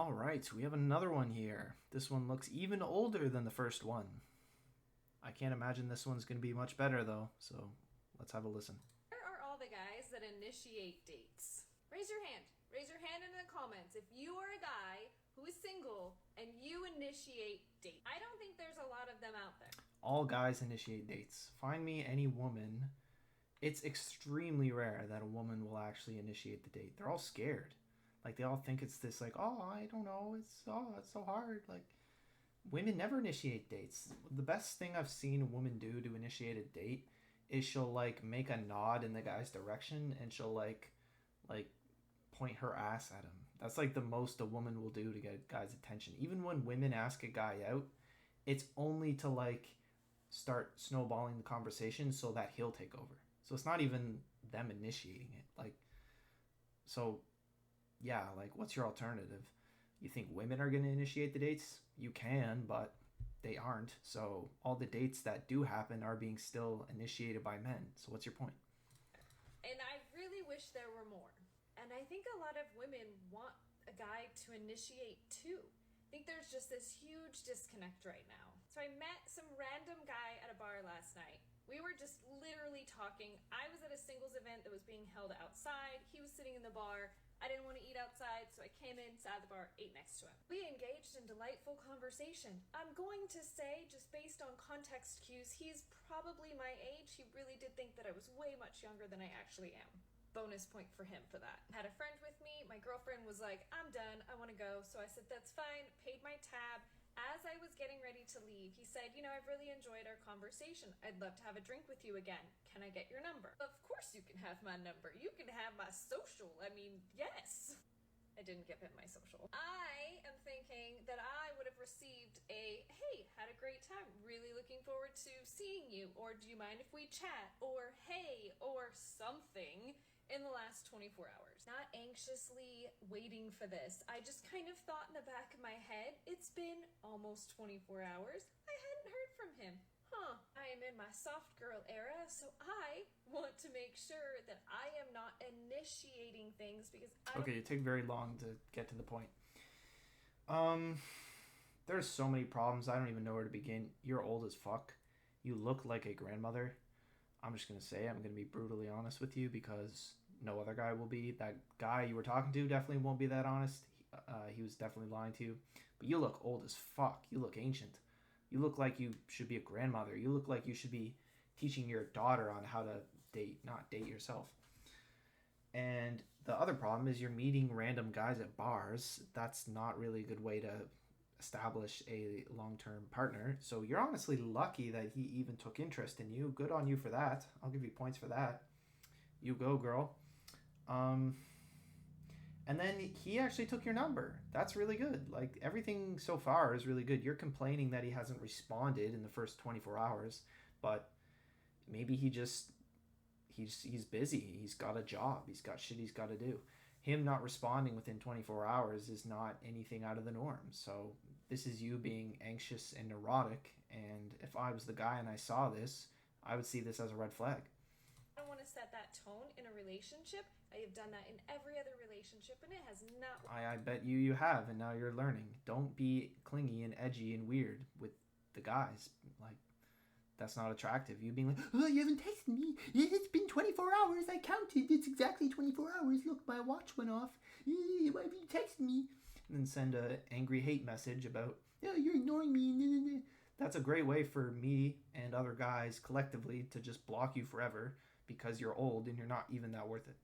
All right, we have another one here. This one looks even older than the first one. I can't imagine this one's going to be much better, though, so let's have a listen. Where are all the guys that initiate dates? Raise your hand. Raise your hand in the comments if you are a guy who is single and you initiate dates. I don't think there's a lot of them out there. All guys initiate dates. Find me any woman. It's extremely rare that a woman will actually initiate the date. They're all scared. Like, they all think it's this, like, oh, I don't know, it's so hard. Like, women never initiate dates. The best thing I've seen a woman do to initiate a date is she'll, like, make a nod in the guy's direction, and she'll, like point her ass at him. That's like the most a woman will do to get a guy's attention. Even when women ask a guy out, it's only to, like, start snowballing the conversation so that he'll take over. So it's not even them initiating it. Like, so yeah, like, what's your alternative? You think women are going to initiate the dates? You can, but they aren't. So all the dates that do happen are being still initiated by men. So what's your point? And I really wish there were more. And I think a lot of women want a guy to initiate too. I think there's just this huge disconnect right now. So I met some random guy at a bar last night. We were just literally talking. I was at a singles event that was being held outside. He was sitting in the bar. I didn't want to eat outside, so I came in, sat at the bar, ate next to him. We engaged in delightful conversation. I'm going to say, just based on context cues, he's probably my age. He really did think that I was way much younger than I actually am. Bonus point for him for that. Had a friend with me. My girlfriend was like, I'm done. I want to go. So I said, that's fine. Paid my tab. As I was getting ready to leave, he said, I've really enjoyed our conversation. I'd love to have a drink with you again. Can I get your number? Of course you can have my number. You can have my social. I mean, yes. I didn't give him my social. I am thinking that I would have received a, hey, had a great time. Really looking forward to seeing you. Or do you mind if we chat? Or hey, or something in the last 24 hours. Not anxiously waiting for this. I just kind of thought in the back of my head, it's been almost 24 hours. I hadn't heard from him. I am in my soft girl era, so I want to make sure that I am not initiating things because Okay, you take very long to get to the point. There's so many problems. I don't even know where to begin. You're old as fuck. You look like a grandmother. I'm just going to say, I'm going to be brutally honest with you because no other guy will be. That guy you were talking to definitely won't be that honest. He was definitely lying to you. But you look old as fuck. You look ancient. You look like you should be a grandmother. You look like you should be teaching your daughter on how to date, not date yourself. And the other problem is you're meeting random guys at bars. That's not really a good way to establish a long-term partner. So you're honestly lucky that he even took interest in you. Good on you for that. I'll give you points for that. You go, girl. And then he actually took your number. That's really good. Like, everything so far is really good. You're complaining that he hasn't responded in the first 24 hours, but maybe he's busy. He's got a job. He's got shit he's got to do. Him not responding within 24 hours is not anything out of the norm. So this is you being anxious and neurotic. And if I was the guy and I saw this, I would see this as a red flag. I don't want to set that tone in a relationship. I have done that in every other relationship, and it has not. I bet you have, and now you're learning. Don't be clingy and edgy and weird with the guys. Like, that's not attractive. You being like, oh, you haven't texted me. It's been 24 hours. I counted. It's exactly 24 hours. Look, my watch went off. Why haven't you texted me? And then send a angry hate message about, yeah, you're ignoring me. That's a great way for me and other guys collectively to just block you forever because you're old and you're not even that worth it.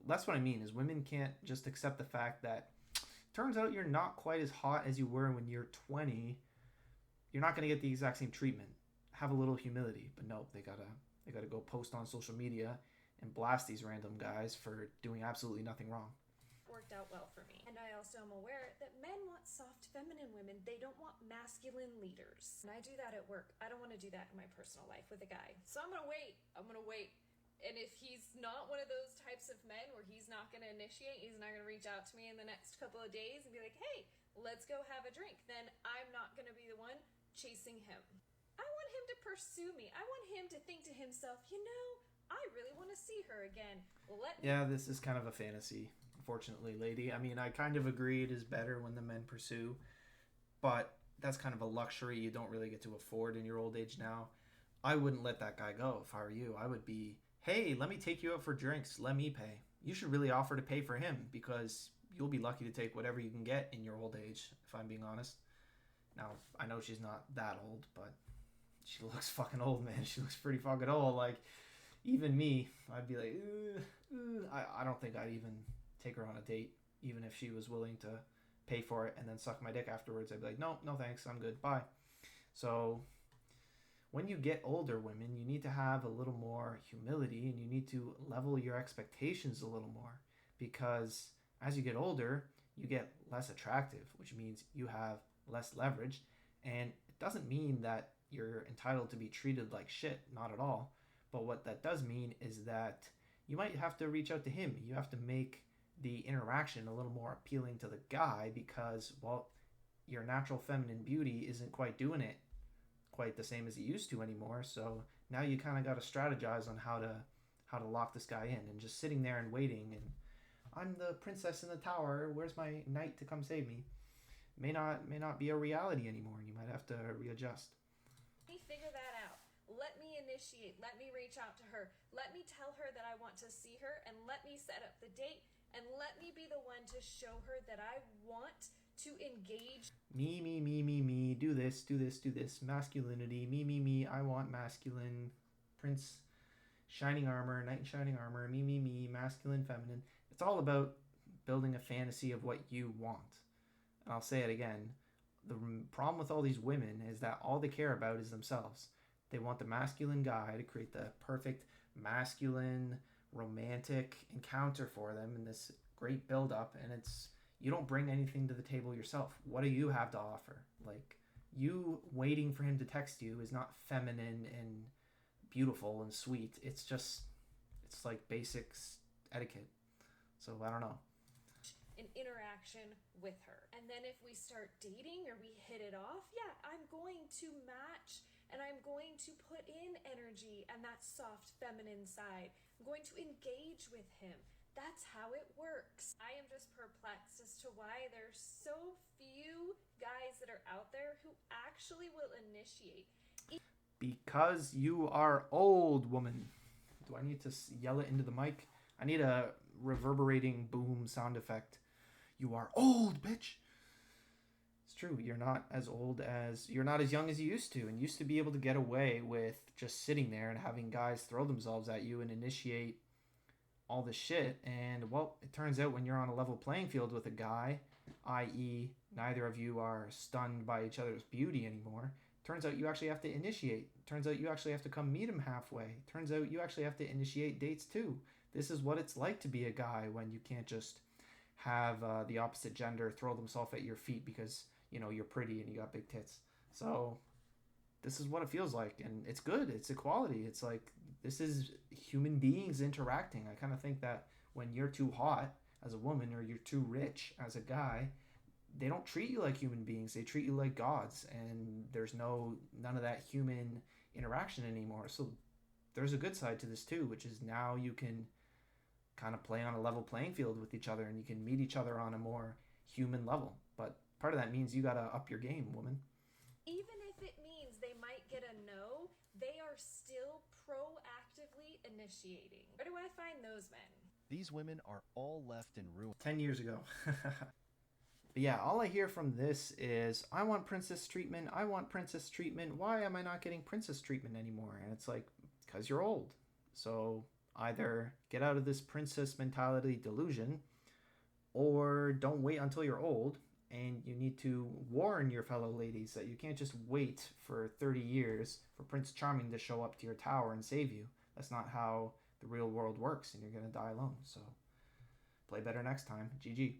That's what I mean, is women can't just accept the fact that turns out you're not quite as hot as you were when you're 20. You're not going to get the exact same treatment. Have a little humility. But no, they gotta go post on social media and blast these random guys for doing absolutely nothing wrong. Worked out well for me. And I also am aware that men want soft feminine women. They don't want masculine leaders. And I do that at work. I don't want to do that in my personal life with a guy. So I'm gonna wait. And if he's not one of those types of men where he's not going to initiate, he's not going to reach out to me in the next couple of days and be like, hey, let's go have a drink, then I'm not going to be the one chasing him. I want him to pursue me. I want him to think to himself, I really want to see her again. Yeah, this is kind of a fantasy unfortunately, lady. I mean, I kind of agree it is better when the men pursue, but that's kind of a luxury you don't really get to afford in your old age now. I wouldn't let that guy go if I were you. I would be, hey, let me take you out for drinks. Let me pay. You should really offer to pay for him because you'll be lucky to take whatever you can get in your old age, if I'm being honest. Now, I know she's not that old, but she looks fucking old, man. She looks pretty fucking old. Like, even me, I'd be like, I don't think I'd even take her on a date, even if she was willing to pay for it and then suck my dick afterwards. I'd be like, no, no thanks, I'm good, bye. So when you get older, women, you need to have a little more humility and you need to level your expectations a little more because as you get older, you get less attractive, which means you have less leverage. And it doesn't mean that you're entitled to be treated like shit, not at all. But what that does mean is that you might have to reach out to him. You have to make the interaction a little more appealing to the guy because, well, your natural feminine beauty isn't quite doing it quite the same as it used to anymore. So now you kind of got to strategize on how to lock this guy in, and just sitting there and waiting and I'm the princess in the tower, where's my knight to come save me, may not be a reality anymore, and you might have to readjust. Let me figure that out. Let me initiate. Let me reach out to her. Let me tell her that I want to see her, and let me set up the date, and let me be the one to show her that I want to engage. Me. Do this, do this, do this. Masculinity. Me. I want masculine. Prince, shining armor, knight in shining armor. Me. Masculine, feminine. It's all about building a fantasy of what you want. And I'll say it again. The problem with all these women is that all they care about is themselves. They want the masculine guy to create the perfect masculine romantic encounter for them in this great build up, and it's you don't bring anything to the table yourself. What do you have to offer? Like, you waiting for him to text you is not feminine and beautiful and sweet. It's like basics etiquette. So I don't know. An interaction with her. And then if we start dating or we hit it off, yeah, I'm going to match and I'm going to put in energy and that soft feminine side. I'm going to engage with him. That's how it works. I am just perplexed as to why there's so few guys that are out there who actually will initiate. Because you are old, woman. Do I need to yell it into the mic? I need a reverberating boom sound effect. You are old, bitch. It's true. You're not as young as you used to, and used to be able to get away with just sitting there and having guys throw themselves at you and initiate all this shit. And well, it turns out when you're on a level playing field with a guy, i.e. neither of you are stunned by each other's beauty anymore, turns out you actually have to initiate. Turns out you actually have to come meet him halfway. Turns out you actually have to initiate dates too. This is what it's like to be a guy when you can't just have the opposite gender throw themselves at your feet because, you know, you're pretty and you got big tits. So this is what it feels like, and it's good. It's equality. It's like, this is human beings interacting. I kind of think that when you're too hot as a woman or you're too rich as a guy, they don't treat you like human beings. They treat you like gods, and there's none of that human interaction anymore. So there's a good side to this too, which is now you can kind of play on a level playing field with each other and you can meet each other on a more human level. But part of that means you got to up your game, woman. Even if it means they might get a no, they are still proactively initiating. Where do I find those men? These women are all left in ruin. 10 years ago. But yeah, all I hear from this is, I want princess treatment. I want princess treatment. Why am I not getting princess treatment anymore? And it's like, because you're old. So either get out of this princess mentality delusion, or don't wait until you're old. And you need to warn your fellow ladies that you can't just wait for 30 years for Prince Charming to show up to your tower and save you. That's not how the real world works, and you're going to die alone. So play better next time. GG.